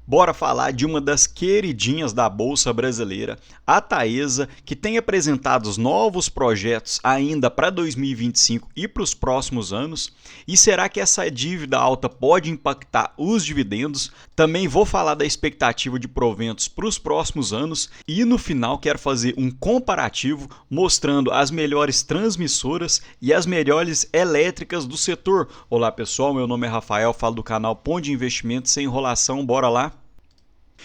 Bora falar de uma das queridinhas da Bolsa Brasileira, a Taesa, que tem apresentado os novos projetos ainda para 2025 e para os próximos anos. E será que essa dívida alta pode impactar os dividendos? Também vou falar da expectativa de proventos para os próximos anos e no final quero fazer um comparativo mostrando as melhores transmissoras e as melhores elétricas do setor. Olá pessoal, meu nome é Rafael, falo do canal Pão de Investimentos sem enrolação, bora lá?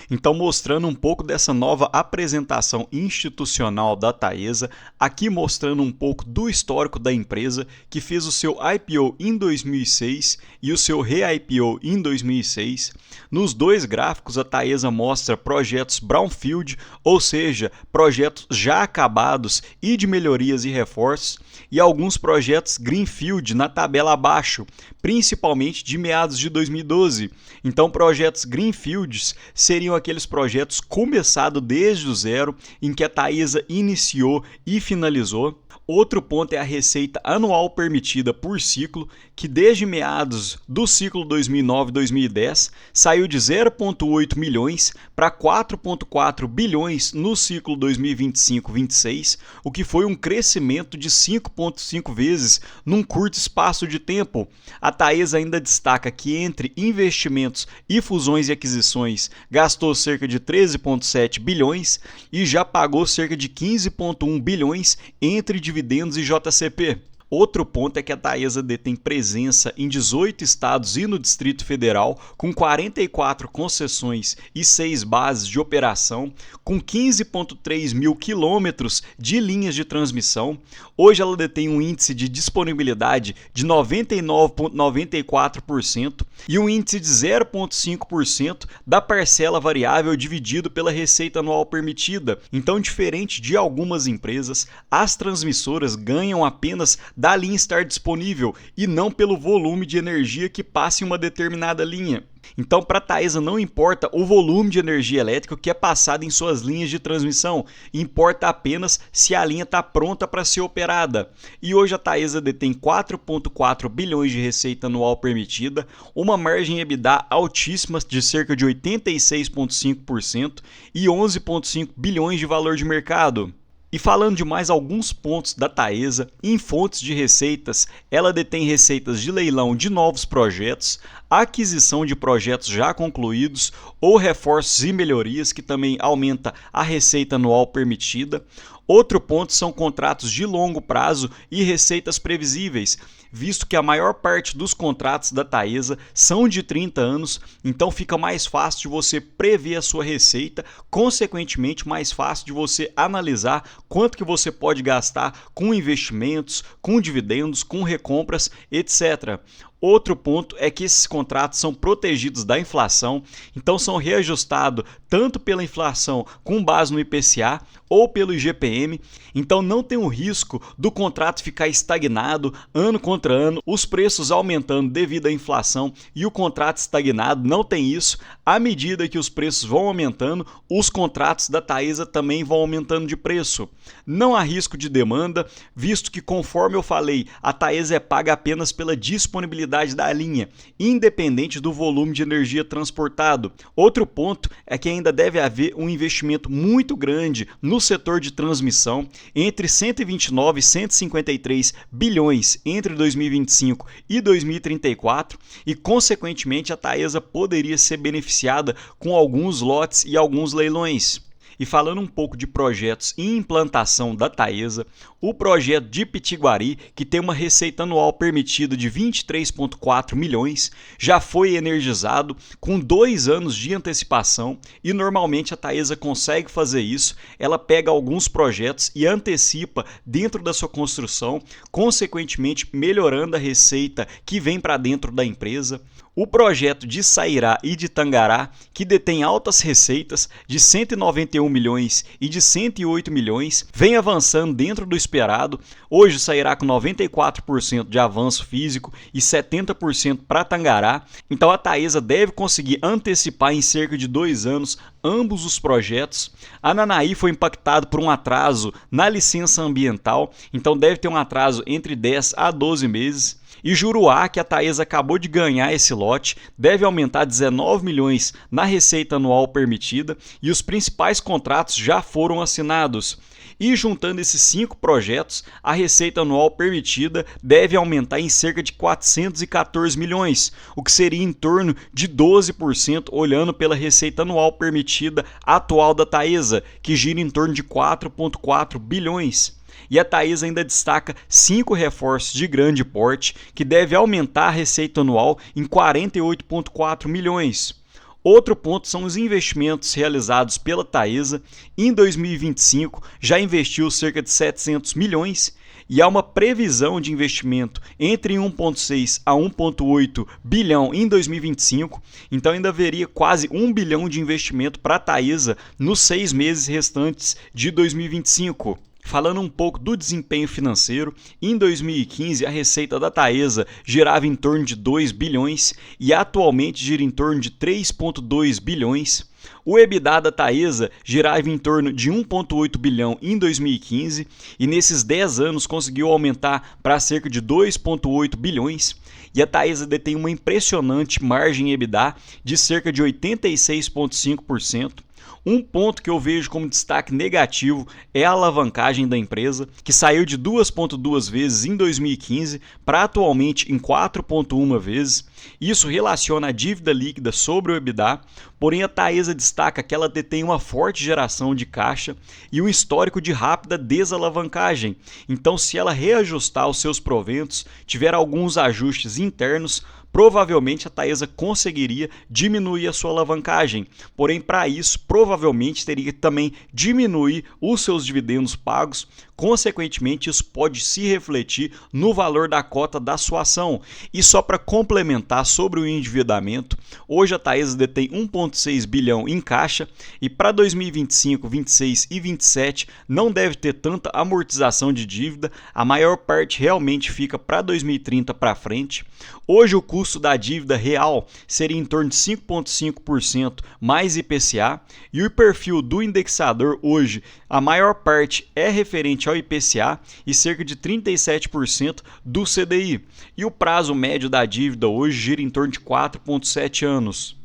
Então, mostrando um pouco dessa nova apresentação institucional da Taesa, aqui mostrando um pouco do histórico da empresa, que fez o seu IPO em 2006 e o seu re-IPO em 2006. Nos dois gráficos, a Taesa mostra projetos brownfield, ou seja, projetos já acabados e de melhorias e reforços, e alguns projetos greenfield na tabela abaixo, principalmente de meados de 2012. Então, projetos greenfields seriam aqueles projetos começados desde o zero, em que a Taesa iniciou e finalizou. Outro ponto é a receita anual permitida por ciclo, que desde meados do ciclo 2009-2010 saiu de 0,8 milhões para 4,4 bilhões no ciclo 2025-26, o que foi um crescimento de 5,5 vezes num curto espaço de tempo. A Taesa ainda destaca que entre investimentos e fusões e aquisições gastou cerca de 13,7 bilhões e já pagou cerca de 15,1 bilhões entre dividendos e JCP. Outro ponto é que a Taesa detém presença em 18 estados e no Distrito Federal, com 44 concessões e 6 bases de operação, com 15,3 mil quilômetros de linhas de transmissão. Hoje ela detém um índice de disponibilidade de 99,94% e um índice de 0,5% da parcela variável dividido pela receita anual permitida. Então, diferente de algumas empresas, as transmissoras ganham apenas da linha estar disponível e não pelo volume de energia que passa em uma determinada linha. Então, para a Taesa não importa o volume de energia elétrica que é passado em suas linhas de transmissão, importa apenas se a linha está pronta para ser operada. E hoje a Taesa detém 4,4 bilhões de receita anual permitida, uma margem EBITDA altíssima de cerca de 86,5% e 11,5 bilhões de valor de mercado. E falando de mais alguns pontos da Taesa, em fontes de receitas, ela detém receitas de leilão de novos projetos, aquisição de projetos já concluídos ou reforços e melhorias, que também aumenta a receita anual permitida. Outro ponto são contratos de longo prazo e receitas previsíveis, visto que a maior parte dos contratos da Taesa são de 30 anos, então fica mais fácil de você prever a sua receita, consequentemente mais fácil de você analisar quanto que você pode gastar com investimentos, com dividendos, com recompras, etc. Outro ponto é que esses contratos são protegidos da inflação, então são reajustados tanto pela inflação com base no IPCA ou pelo IGPM, então não tem o risco do contrato ficar estagnado ano contra ano, os preços aumentando devido à inflação e o contrato estagnado, não tem isso. À medida que os preços vão aumentando, os contratos da Taesa também vão aumentando de preço. Não há risco de demanda, visto que, conforme eu falei, a Taesa é paga apenas pela disponibilidade da linha, independente do volume de energia transportado. Outro ponto é que ainda deve haver um investimento muito grande no setor de transmissão, entre 129 e 153 bilhões entre 2025 e 2034, e consequentemente a Taesa poderia ser beneficiada com alguns lotes e alguns leilões. E falando um pouco de projetos em implantação da Taesa, o projeto de Pitiguari, que tem uma receita anual permitida de 23,4 milhões, já foi energizado com 2 anos de antecipação e normalmente a Taesa consegue fazer isso. Ela pega alguns projetos e antecipa dentro da sua construção, consequentemente melhorando a receita que vem para dentro da empresa. O projeto de Sairá e de Tangará, que detém altas receitas de 191 milhões e de 108 milhões, vem avançando dentro do esperado. Hoje sairá com 94% de avanço físico e 70% para Tangará. Então a Taesa deve conseguir antecipar em cerca de 2 anos ambos os projetos. A Ananaí foi impactado por um atraso na licença ambiental, então deve ter um atraso entre 10 a 12 meses. E Juruá, que a Taesa acabou de ganhar esse lote, deve aumentar 19 milhões na receita anual permitida e os principais contratos já foram assinados. E juntando esses 5 projetos, a receita anual permitida deve aumentar em cerca de 414 milhões, o que seria em torno de 12% olhando pela receita anual permitida atual da Taesa, que gira em torno de 4,4 bilhões. E a Taesa ainda destaca 5 reforços de grande porte, que deve aumentar a receita anual em 48,4 milhões. Outro ponto são os investimentos realizados pela Taesa. Em 2025, já investiu cerca de 700 milhões e há uma previsão de investimento entre 1,6 a 1,8 bilhão em 2025, então ainda haveria quase 1 bilhão de investimento para a Taesa nos 6 meses restantes de 2025. Falando um pouco do desempenho financeiro, em 2015 a receita da Taesa girava em torno de 2 bilhões e atualmente gira em torno de 3,2 bilhões. O EBITDA da Taesa girava em torno de 1,8 bilhão em 2015 e nesses 10 anos conseguiu aumentar para cerca de 2,8 bilhões. E a Taesa detém uma impressionante margem EBITDA de cerca de 86,5%. Um ponto que eu vejo como destaque negativo é a alavancagem da empresa, que saiu de 2,2 vezes em 2015 para atualmente em 4,1 vezes. Isso relaciona a dívida líquida sobre o EBITDA, porém a Taesa destaca que ela detém uma forte geração de caixa e um histórico de rápida desalavancagem. Então, se ela reajustar os seus proventos, tiver alguns ajustes internos, provavelmente a Taesa conseguiria diminuir a sua alavancagem, porém para isso provavelmente teria que também diminuir os seus dividendos pagos, consequentemente isso pode se refletir no valor da cota da sua ação. E só para complementar sobre o endividamento, hoje a Taesa detém 1,6 bilhão em caixa e para 2025, 26 e 27 não deve ter tanta amortização de dívida, a maior parte realmente fica para 2030 para frente. Hoje o custo da dívida real seria em torno de 5,5% mais IPCA e o perfil do indexador hoje, a maior parte é referente ao IPCA e cerca de 37% do CDI. E o prazo médio da dívida hoje gira em torno de 4,7 anos.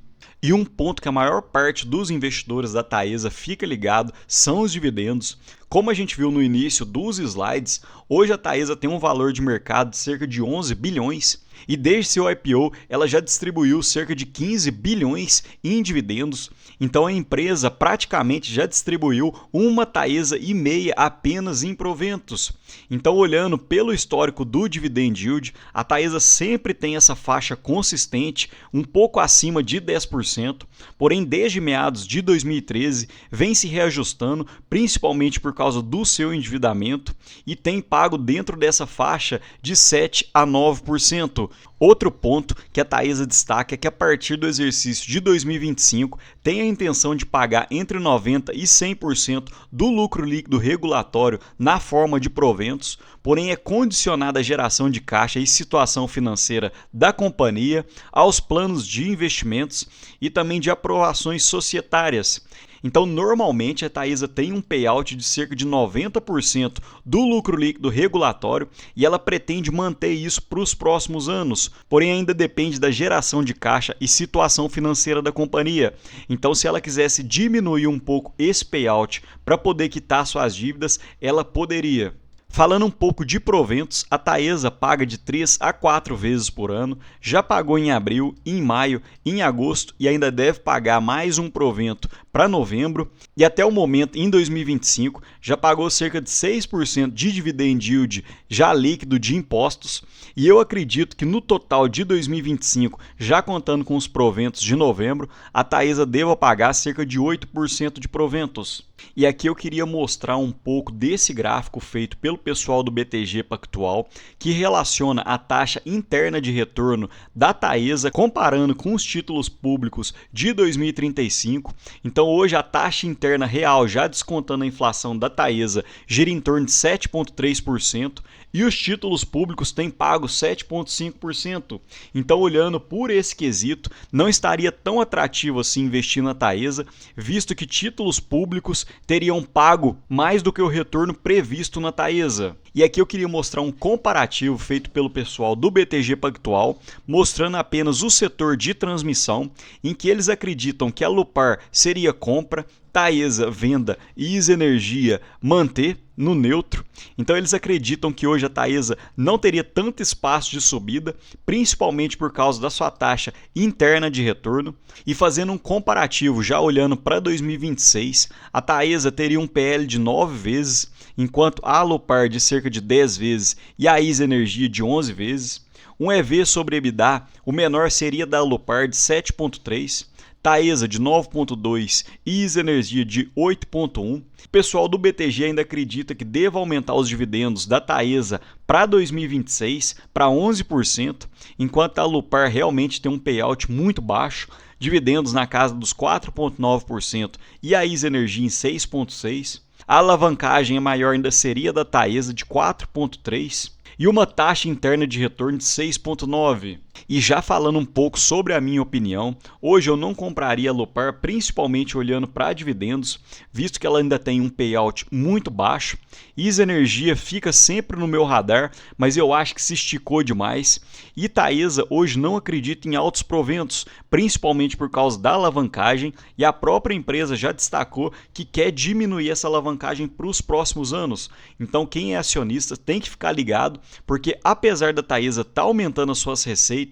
E um ponto que a maior parte dos investidores da Taesa fica ligado são os dividendos. Como a gente viu no início dos slides, hoje a Taesa tem um valor de mercado de cerca de 11 bilhões e desde seu IPO ela já distribuiu cerca de 15 bilhões em dividendos. Então a empresa praticamente já distribuiu uma Taesa e meia apenas em proventos. Então olhando pelo histórico do dividend yield, a Taesa sempre tem essa faixa consistente, um pouco acima de 10%, porém desde meados de 2013 vem se reajustando, principalmente por causa do seu endividamento e tem pago dentro dessa faixa de 7 a 9%. Outro ponto que a Taesa destaca é que a partir do exercício de 2025 tem a intenção de pagar entre 90% e 100% do lucro líquido regulatório na forma de proventos, porém é condicionada a geração de caixa e situação financeira da companhia, aos planos de investimentos e também de aprovações societárias. Então, normalmente, a Taesa tem um payout de cerca de 90% do lucro líquido regulatório e ela pretende manter isso para os próximos anos, porém ainda depende da geração de caixa e situação financeira da companhia. Então, se ela quisesse diminuir um pouco esse payout para poder quitar suas dívidas, ela poderia. Falando um pouco de proventos, a Taesa paga de 3 a 4 vezes por ano, já pagou em abril, em maio, em agosto e ainda deve pagar mais um provento para novembro e até o momento, em 2025, já pagou cerca de 6% de dividend yield já líquido de impostos e eu acredito que no total de 2025, já contando com os proventos de novembro, a Taesa deva pagar cerca de 8% de proventos. E aqui eu queria mostrar um pouco desse gráfico feito pelo pessoal do BTG Pactual, que relaciona a taxa interna de retorno da Taesa comparando com os títulos públicos de 2035. Então hoje a taxa interna real, já descontando a inflação da Taesa, gira em torno de 7,3% e os títulos públicos têm pago 7,5%. Então olhando por esse quesito, não estaria tão atrativo assim investir na Taesa, visto que títulos públicos teriam pago mais do que o retorno previsto na Taesa. E aqui eu queria mostrar um comparativo feito pelo pessoal do BTG Pactual, mostrando apenas o setor de transmissão, em que eles acreditam que a Alupar seria compra, Taesa venda e ISA Energia manter no neutro. Então eles acreditam que hoje a Taesa não teria tanto espaço de subida, principalmente por causa da sua taxa interna de retorno. E fazendo um comparativo, já olhando para 2026, a Taesa teria um PL de 9 vezes, enquanto a Alupar de cerca de 10 vezes e a ISA Energia de 11 vezes. Um EV sobre EBITDA, o menor seria da Alupar de 7,3, Taesa de 9,2 e ISA Energia de 8,1. O pessoal do BTG ainda acredita que deva aumentar os dividendos da Taesa para 2026 para 11%, enquanto a Alupar realmente tem um payout muito baixo, dividendos na casa dos 4,9% e a ISA Energia em 6,6%. A alavancagem maior ainda seria da Taesa de 4,3% e uma taxa interna de retorno de 6,9%. E já falando um pouco sobre a minha opinião, hoje eu não compraria a Alupar, principalmente olhando para dividendos, visto que ela ainda tem um payout muito baixo. ISA Energia fica sempre no meu radar, mas eu acho que se esticou demais. E Taesa hoje não acredita em altos proventos, principalmente por causa da alavancagem, e a própria empresa já destacou que quer diminuir essa alavancagem para os próximos anos. Então quem é acionista tem que ficar ligado, porque apesar da Taesa estar aumentando as suas receitas,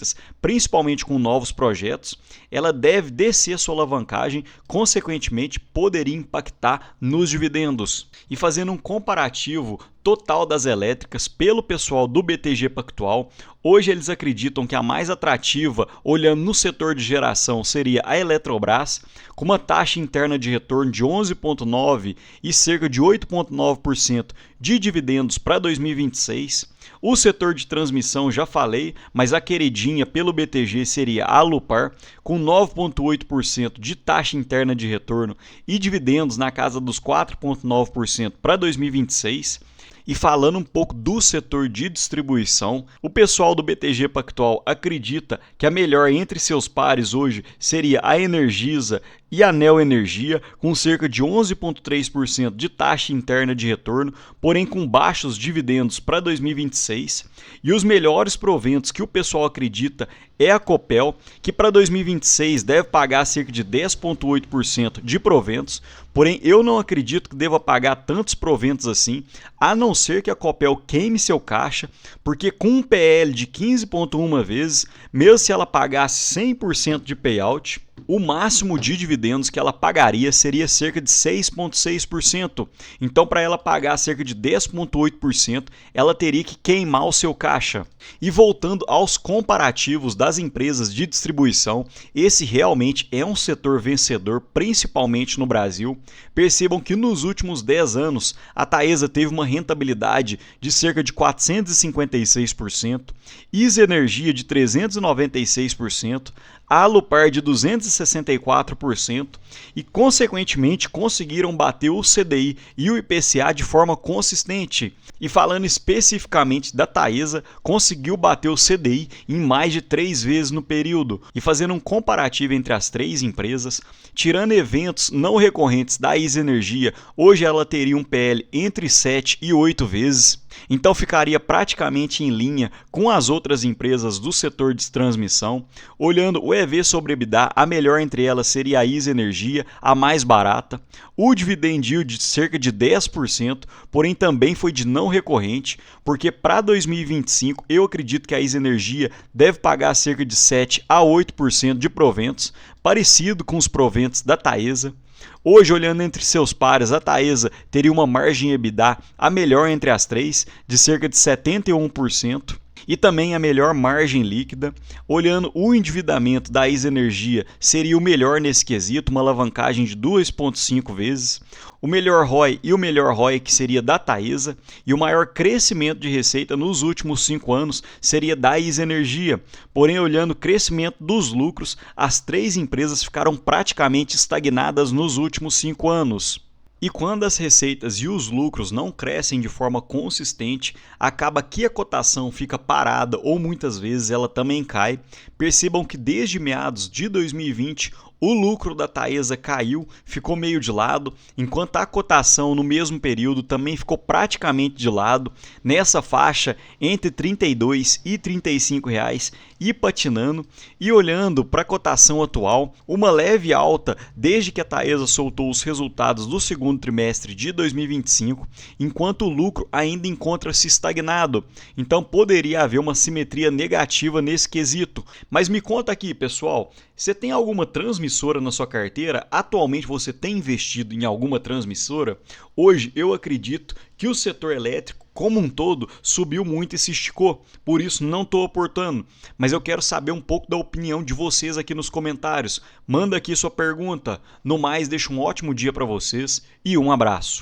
principalmente com novos projetos, ela deve descer sua alavancagem, consequentemente poderia impactar nos dividendos. E fazendo um comparativo total das elétricas pelo pessoal do BTG Pactual, hoje eles acreditam que a mais atrativa, olhando no setor de geração, seria a Eletrobras, com uma taxa interna de retorno de 11,9% e cerca de 8,9% de dividendos para 2026. O setor de transmissão já falei, mas a queridinha pelo BTG seria a Alupar, com 9,8% de taxa interna de retorno e dividendos na casa dos 4,9% para 2026. E falando um pouco do setor de distribuição, o pessoal do BTG Pactual acredita que a melhor entre seus pares hoje seria a Energisa e a Neo Energia, com cerca de 11,3% de taxa interna de retorno, porém com baixos dividendos para 2026. E os melhores proventos que o pessoal acredita é a Copel, que para 2026 deve pagar cerca de 10,8% de proventos, porém eu não acredito que deva pagar tantos proventos assim, a não ser que a Copel queime seu caixa, porque com um PL de 15,1 vezes, mesmo se ela pagasse 100% de payout, o máximo de dividendos que ela pagaria seria cerca de 6,6%. Então, para ela pagar cerca de 10,8%, ela teria que queimar o seu caixa. E voltando aos comparativos das empresas de distribuição, esse realmente é um setor vencedor, principalmente no Brasil. Percebam que nos últimos 10 anos, a Taesa teve uma rentabilidade de cerca de 456%, ISA Energia de 396%, a Alupar de 264% e, consequentemente, conseguiram bater o CDI e o IPCA de forma consistente. E falando especificamente da Taesa, conseguiu bater o CDI em mais de 3 vezes no período. E fazendo um comparativo entre as três empresas, tirando eventos não recorrentes da ISA Energia, hoje ela teria um PL entre 7 e 8 vezes. Então ficaria praticamente em linha com as outras empresas do setor de transmissão. Olhando o EV sobre EBITDA, a melhor entre elas seria a ISA Energia, a mais barata. O dividend yield de cerca de 10%, porém também foi de não recorrente, porque para 2025 eu acredito que a ISA Energia deve pagar cerca de 7 a 8% de proventos, parecido com os proventos da Taesa. Hoje, olhando entre seus pares, a Taesa teria uma margem EBITDA a melhor entre as três, de cerca de 71%, e também a melhor margem líquida. Olhando o endividamento da ISA Energia, seria o melhor nesse quesito, uma alavancagem de 2,5 vezes. O melhor ROI e o melhor ROIC seria da Taesa, e o maior crescimento de receita nos últimos 5 anos seria da ISA Energia. Porém, olhando o crescimento dos lucros, as três empresas ficaram praticamente estagnadas nos últimos 5 anos. E quando as receitas e os lucros não crescem de forma consistente, acaba que a cotação fica parada ou muitas vezes ela também cai. Percebam que desde meados de 2020 o lucro da Taesa caiu, ficou meio de lado, enquanto a cotação no mesmo período também ficou praticamente de lado, nessa faixa entre R$ 32 e R$ 35 reais, e patinando. E olhando para a cotação atual, uma leve alta desde que a Taesa soltou os resultados do segundo trimestre de 2025, enquanto o lucro ainda encontra-se estagnado. Então poderia haver uma simetria negativa nesse quesito. Mas me conta aqui, pessoal, você tem alguma transmissora na sua carteira? Atualmente você tem investido em alguma transmissora? Hoje eu acredito que o setor elétrico como um todo subiu muito e se esticou, por isso não estou aportando, mas eu quero saber um pouco da opinião de vocês aqui nos comentários. Manda aqui sua pergunta. No mais, deixa um ótimo dia para vocês e um abraço.